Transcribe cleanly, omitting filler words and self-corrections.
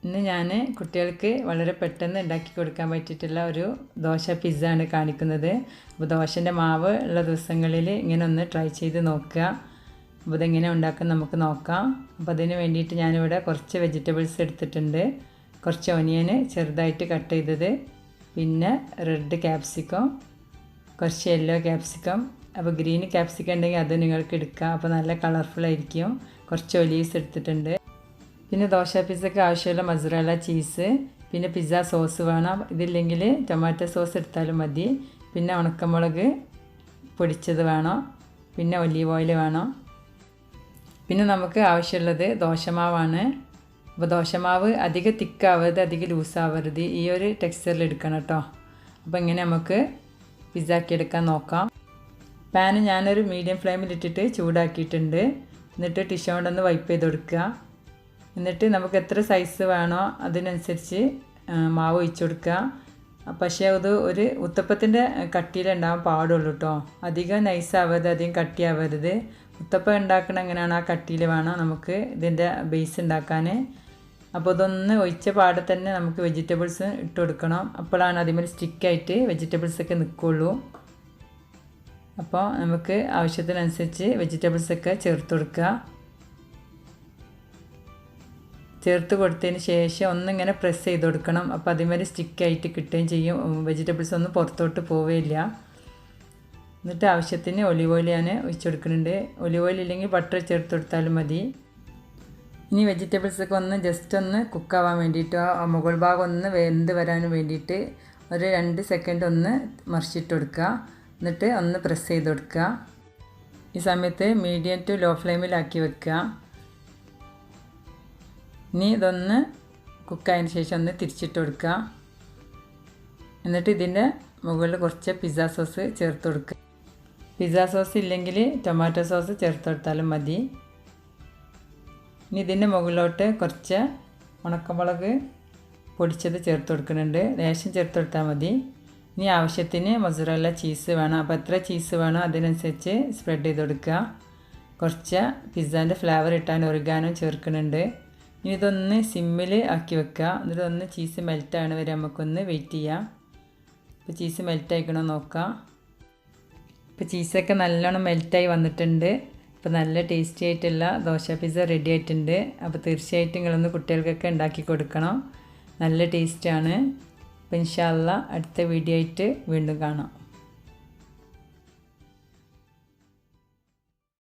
ഇന്ന് ഞാൻ കുട്ടികൾക്ക് വളരെ പെട്ടെന്ന് ഉണ്ടാക്കി കൊടുക്കാൻ പറ്റിയിട്ടുള്ള ഒരു ദോശ പിസ്സ ആണ് കാണിക്കുന്നത്. അപ്പോൾ ദോശൻ്റെ മാവ് ഉള്ള ദിവസങ്ങളിൽ ഇങ്ങനെ ഒന്ന് ട്രൈ ചെയ്ത് നോക്കുക. അപ്പോൾ ഇതെങ്ങനെ ഉണ്ടാക്കാൻ നമുക്ക് നോക്കാം. അപ്പോൾ അതിന് വേണ്ടിയിട്ട് ഞാനിവിടെ കുറച്ച് വെജിറ്റബിൾസ് എടുത്തിട്ടുണ്ട്. കുറച്ച് ഒനിയൻ ചെറുതായിട്ട് കട്ട് ചെയ്തത്, പിന്നെ റെഡ് ക്യാപ്സിക്കം, കുറച്ച് യെല്ലോ ക്യാപ്സിക്കം. അപ്പോൾ ഗ്രീൻ ക്യാപ്സിക്കം ഉണ്ടെങ്കിൽ അത് നിങ്ങൾക്ക് എടുക്കാം, അപ്പോൾ നല്ല കളർഫുൾ ആയിരിക്കും. കുറച്ച് ഒലീവ്സ് എടുത്തിട്ടുണ്ട്. പിന്നെ ദോശ പിസ്സയ്ക്ക് ആവശ്യമുള്ള മൊസറല്ല ചീസ്, പിന്നെ പിസ്സ സോസ് വേണം. ഇതില്ലെങ്കിൽ ടൊമാറ്റോ സോസ് എടുത്താലും മതി. പിന്നെ ഉണക്കമുളക് പൊടിച്ചത് വേണം, പിന്നെ ഒലീവ് ഓയിൽ വേണം. പിന്നെ നമുക്ക് ആവശ്യമുള്ളത് ദോശമാവാണ്. അപ്പോൾ ദോശമാവ് അധികം തിക്കാവരുത്, അധികം ലൂസാവരുത്, ഈ ഒരു ടെക്സ്ചറിൽ എടുക്കണം കേട്ടോ. അപ്പോൾ ഇങ്ങനെ നമുക്ക് പിസ്സാക്കി എടുക്കാൻ നോക്കാം. പാന് ഞാനൊരു മീഡിയം ഫ്ലെയിമിലിട്ടിട്ട് ചൂടാക്കിയിട്ടുണ്ട്. എന്നിട്ട് ടിഷ്യൂ കൊണ്ടൊന്ന് വൈപ്പ് ചെയ്ത് കൊടുക്കുക. എന്നിട്ട് നമുക്ക് എത്ര സൈസ് വേണോ അതിനനുസരിച്ച് മാവ് ഒഴിച്ചു കൊടുക്കുക. പക്ഷേ അത് ഒരു ഉത്തപ്പത്തിൻ്റെ കട്ടിയിലുണ്ടാകാൻ പാടുള്ളൂ കേട്ടോ. അധികം നൈസാവരുത്, അധികം കട്ടിയാവരുത്. ഉത്തപ്പം ഉണ്ടാക്കണം എങ്ങനെയാണ് ആ കട്ടിയിൽ വേണം നമുക്ക് ഇതിൻ്റെ ബേസ് ഉണ്ടാക്കാൻ. അപ്പോൾ ഇതൊന്ന് ഒഴിച്ച പാടെ തന്നെ നമുക്ക് വെജിറ്റബിൾസ് ഇട്ട് കൊടുക്കണം. അപ്പോഴാണ് അതിന്മേൽ സ്റ്റിക്കായിട്ട് വെജിറ്റബിൾസൊക്കെ നിൽക്കുള്ളൂ. അപ്പോൾ നമുക്ക് ആവശ്യത്തിനനുസരിച്ച് വെജിറ്റബിൾസൊക്കെ ചേർത്ത് കൊടുക്കുക. ചേർത്ത് കൊടുത്തതിന് ശേഷം ഒന്നിങ്ങനെ പ്രസ് ചെയ്ത് കൊടുക്കണം. അപ്പോൾ അതിന്മേൽ സ്റ്റിക്കായിട്ട് കിട്ടുകയും ചെയ്യും, വെജിറ്റബിൾസ് ഒന്നും പുറത്തോട്ട് പോവുകയില്ല. എന്നിട്ട് ആവശ്യത്തിന് ഒലിവ് ഓയിൽ ഞാൻ ഒഴിച്ച് കൊടുക്കുന്നുണ്ട്. ഒലിവ് ഓയിൽ ഇല്ലെങ്കിൽ ബട്ടർ ചേർത്ത് കൊടുത്താലും മതി. ഇനി വെജിറ്റബിൾസൊക്കെ ഒന്ന് ജസ്റ്റ് ഒന്ന് കുക്കാവാൻ വേണ്ടിയിട്ട് മുകൾ ഭാഗം ഒന്ന് വെന്ത് വരാൻ വേണ്ടിയിട്ട് ഒരു 2 സെക്കൻഡ് ഒന്ന് മറിച്ചിട്ട് കൊടുക്കുക. എന്നിട്ട് ഒന്ന് പ്രസ് ചെയ്ത് കൊടുക്കുക. ഈ സമയത്ത് മീഡിയം ടു ലോ ഫ്ലെയിമിലാക്കി വെക്കുക. ഇനി ഇതൊന്ന് കുക്കായതിന് ശേഷം ഒന്ന് തിരിച്ചിട്ട് കൊടുക്കുക. എന്നിട്ട് ഇതിൻ്റെ മുകളിൽ കുറച്ച് പിസ്സ സോസ് ചേർത്ത് കൊടുക്കുക. പിസ്സ സോസ് ഇല്ലെങ്കിൽ ടൊമാറ്റോ സോസ് ചേർത്ത് കൊടുത്താലും മതി. ഇനി ഇതിൻ്റെ മുകളിലോട്ട് കുറച്ച് ഉണക്കമുളക് പൊടിച്ചത് ചേർത്ത് കൊടുക്കുന്നുണ്ട്. ലേശം ചേർത്ത് കൊടുത്താൽ മതി. ഇനി ആവശ്യത്തിന് മൊസറല്ല ചീസ് വേണം. അപ്പോൾ എത്ര ചീസ് വേണോ അതിനനുസരിച്ച് സ്പ്രെഡ് ചെയ്ത് കൊടുക്കുക. കുറച്ച് പിസ്സാൻ്റെ ഫ്ലേവർ ഇട്ടാൻ ഒറിഗാനോ ചേർക്കുന്നുണ്ട്. ഇനി ഇതൊന്ന് സിമ്മിൽ ആക്കി വെക്കുക. എന്നിട്ട് ഒന്ന് ചീസ് മെൽറ്റാണ് വരെ നമുക്കൊന്ന് വെയിറ്റ് ചെയ്യാം. ഇപ്പോൾ ചീസ് മെൽറ്റായിക്കണോ നോക്കാം. ഇപ്പോൾ ചീസൊക്കെ നല്ലോണം മെൽറ്റായി വന്നിട്ടുണ്ട്. ഇപ്പോൾ നല്ല ടേസ്റ്റി ആയിട്ടുള്ള ദോശ പിസ്സ റെഡി ആയിട്ടുണ്ട്. അപ്പോൾ തീർച്ചയായിട്ടും നിങ്ങളൊന്ന് കുട്ടികൾക്കൊക്കെ ഉണ്ടാക്കി കൊടുക്കണം. നല്ല ടേസ്റ്റാണ്. അപ്പോൾ ഇൻഷാ അല്ലാഹ് അടുത്ത വീഡിയോ ആയിട്ട് വീണ്ടും കാണാം.